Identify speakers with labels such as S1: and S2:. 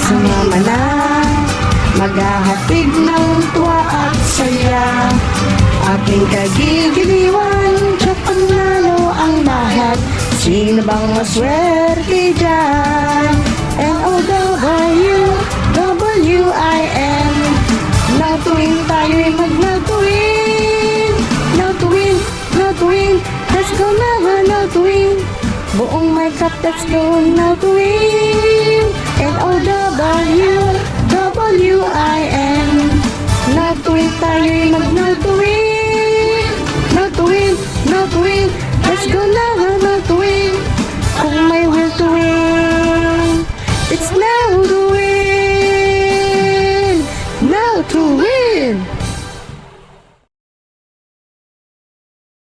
S1: Sumama na, maghahatid ng tuwa at saya. Aking kagigiliwan, sa panalo ang lahat. Sino bang maswerte dyan? N-O-W-W-I-N. Na tuwing tayo'y magnatuwing, natuwing, natuwing. Let's go na, natuwing. Buong may cup, let's go natuwing. N-O-W-W-I-N. Natuwing tayo'y magnatuwing, natuwing, natuwing. Let's go na, natuwing. Kung may will to win.